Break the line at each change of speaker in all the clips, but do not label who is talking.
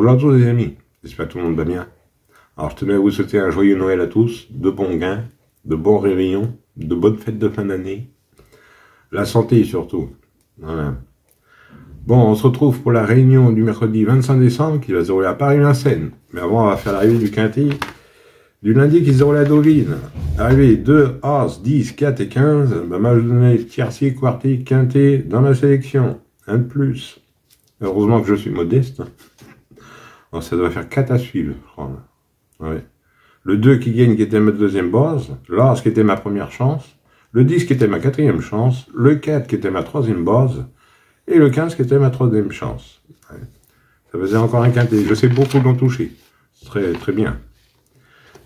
Bonjour à tous les amis, j'espère que tout le monde va bien. Alors je tenais à vous souhaiter un joyeux Noël à tous, de bons gains, de bons réveillons, de bonnes fêtes de fin d'année, la santé surtout. Voilà. Bon, on se retrouve pour la réunion du mercredi 25 décembre qui va se dérouler à Paris-Vincennes. Mais avant, on va faire l'arrivée du quintet du lundi qui se déroule à Deauville. Arrivée 2, As, 10, 4 et 15. Ben, moi, je vais donner tiercé, quartier, quintet dans ma sélection. Un de plus. Heureusement que je suis modeste. Alors, ça doit faire 4 à suivre, je crois. Ouais. Le 2 qui gagne, qui était ma deuxième base. L'As qui était ma première chance. Le 10 qui était ma quatrième chance. Le 4 qui était ma troisième base. Et le 15 qui était ma troisième chance. Ouais. Ça faisait encore un quintet. Je sais que beaucoup l'ont touché. Très, très bien.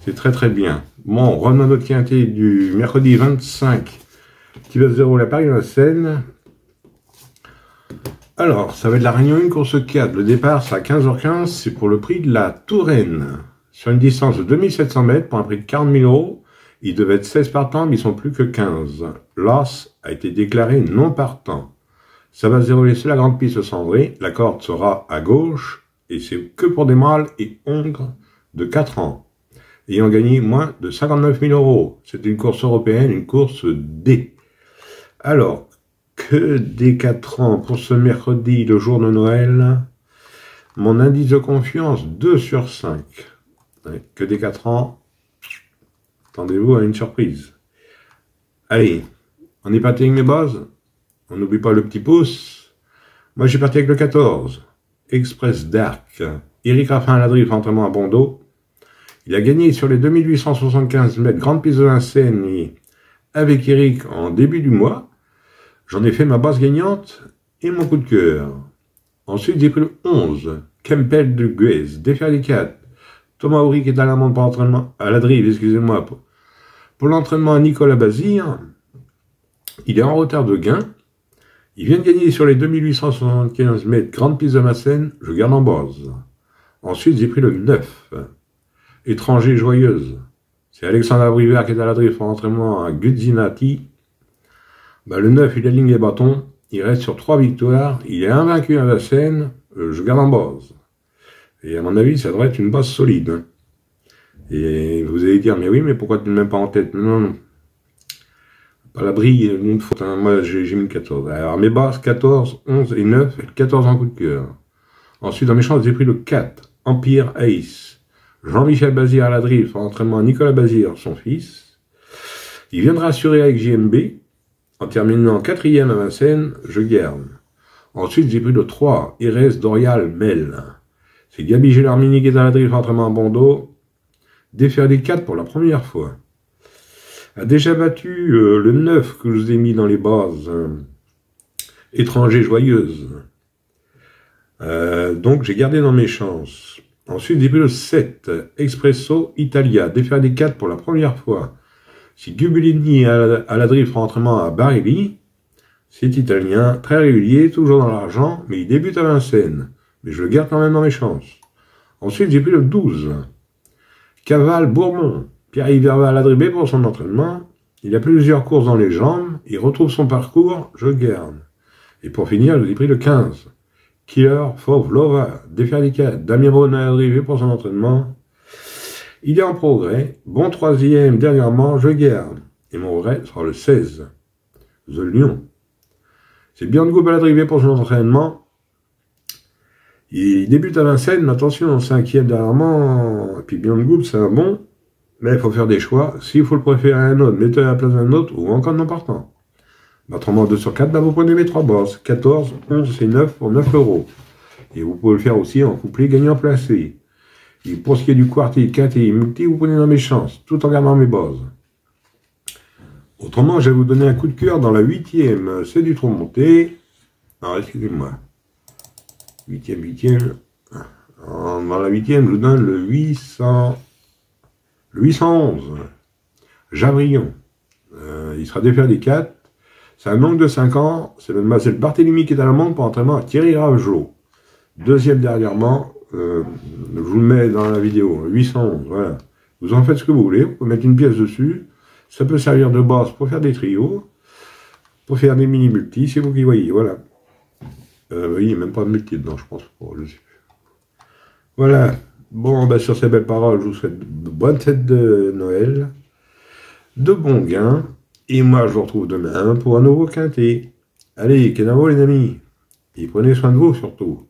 C'est très, très bien. Bon, on revenons à notre quintet du mercredi 25 qui va se dérouler à Paris-Vincennes. Alors, ça va être la réunion 1, course 4. Le départ, c'est à 15h15. C'est pour le prix de la Touraine. Sur une distance de 2700 mètres pour un prix de 40 000 €. Il devait être 16 partants, mais ils ne sont plus que 15. L'As a été déclaré non partant. Ça va se dérouler sur la grande piste cendrée. La corde sera à gauche. Et c'est que pour des mâles et hongres de 4 ans. Ayant gagné moins de 59 000 €. C'est une course européenne, une course D. Alors, que des 4 ans pour ce mercredi, le jour de Noël. Mon indice de confiance, 2 sur 5. Ouais, que des 4 ans. Attendez-vous à une surprise. Allez, on est parti avec mes bases. On n'oublie pas le petit pouce. Moi, j'ai parti avec le 14. Express Dark. Eric Raffin à la drift, entraînement à Bordeaux. Il a gagné sur les 2875 mètres grande piste de Vincennes avec Eric en début du mois. J'en ai fait ma base gagnante et mon coup de cœur. Ensuite, j'ai pris le 11. Kempel de Guez, défaire les 4. Thomas Auric est à l'amende pour l'entraînement, à la drive, excusez-moi. Pour l'entraînement à Nicolas Bazir, il est en retard de gain. Il vient de gagner sur les 2875 mètres grande piste de Vincennes, je garde en base. Ensuite, j'ai pris le 9. Étranger joyeuse. C'est Alexandre Brivert qui est à la drift pour l'entraînement à Guzzinati. Ben, le 9, il aligne les bâtons. Il reste sur 3 victoires. Il est invaincu à Vincennes. Je garde en base. Et à mon avis, ça devrait être une base solide. Hein. Et vous allez dire, mais oui, mais pourquoi tu ne le mets pas en tête? Non, non. Pas l'abri d'une faute. Hein. Moi, j'ai mis le 14. Alors, mes bases, 14, 11 et 9. Et le 14 en coup de cœur. Ensuite, dans mes chances, j'ai pris le 4. Empire Ace. Jean-Michel Bazir à la drift pour l'entraînement à Nicolas Bazir, son fils. Il viendra assurer avec JMB. En terminant 4e à Vincennes, je garde. Ensuite, j'ai pris le 3, Iris Dorial Mel. C'est Gabi Gélarmini qui est à la drift, entraînement à Bordeaux. Défaire les 4 pour la première fois. A déjà battu le 9 que je vous ai mis dans les bases. Étranger joyeuse. Donc, j'ai gardé dans mes chances. Ensuite, j'ai pris le 7, Expresso Italia. Défaire les 4 pour la première fois. Si Gubulini à la drift pour entraînement à Barilli, c'est italien, très régulier, toujours dans l'argent, mais il débute à Vincennes. Mais je le garde quand même dans mes chances. Ensuite, j'ai pris le 12. Caval Bourmont. Pierre-Yves Verva à la dribée pour son entraînement. Il a plusieurs courses dans les jambes. Il retrouve son parcours, je garde. Et pour finir, j'ai pris le 15. Killer Fovlova. Défaire les 4. Damien Braun à la dribée pour son entraînement. Il est en progrès. Bon 3e dernièrement, je garde. Et mon vrai sera le 16. The Lion. C'est bien de groupe à la drivée pour son entraînement. Il débute à Vincennes, mais attention, 5e dernièrement. Et puis bien de groupe, c'est un bon. Mais il faut faire des choix. S'il faut le préférer à un autre, mettez à la place d'un autre ou encore non partant. Autrement, 2 sur 4, là, vous prenez mes 3 bases. 14, 11 et 9 pour 9 €. Et vous pouvez le faire aussi en couplet gagnant placé. Et pour ce qui est du quartier, quintet et multi, vous prenez dans mes chances, tout en gardant mes bases. Autrement, je vais vous donner un coup de cœur dans la 8e, c'est du trop monté. Alors, excusez-moi. 8e. Dans la 8e, je vous donne le 811. Javrillon. Il sera défaire des 4. C'est un manque de 5 ans. C'est mademoiselle Barthélemy qui est à l'amende pour entraînement à Thierry Ravegeau. 2e dernièrement. Je vous le mets dans la vidéo. 811, voilà. Vous en faites ce que vous voulez. Vous pouvez mettre une pièce dessus. Ça peut servir de base pour faire des trios. Pour faire des mini-multis. C'est vous qui voyez, voilà. Oui, il n'y a même pas de multi dedans, je pense. Bon, je sais. Voilà. Bon, bah, sur ces belles paroles, je vous souhaite de bonnes fêtes de Noël, de bons gains, et moi, je vous retrouve demain pour un nouveau quintet. Allez, Kenavo les amis, et prenez soin de vous surtout.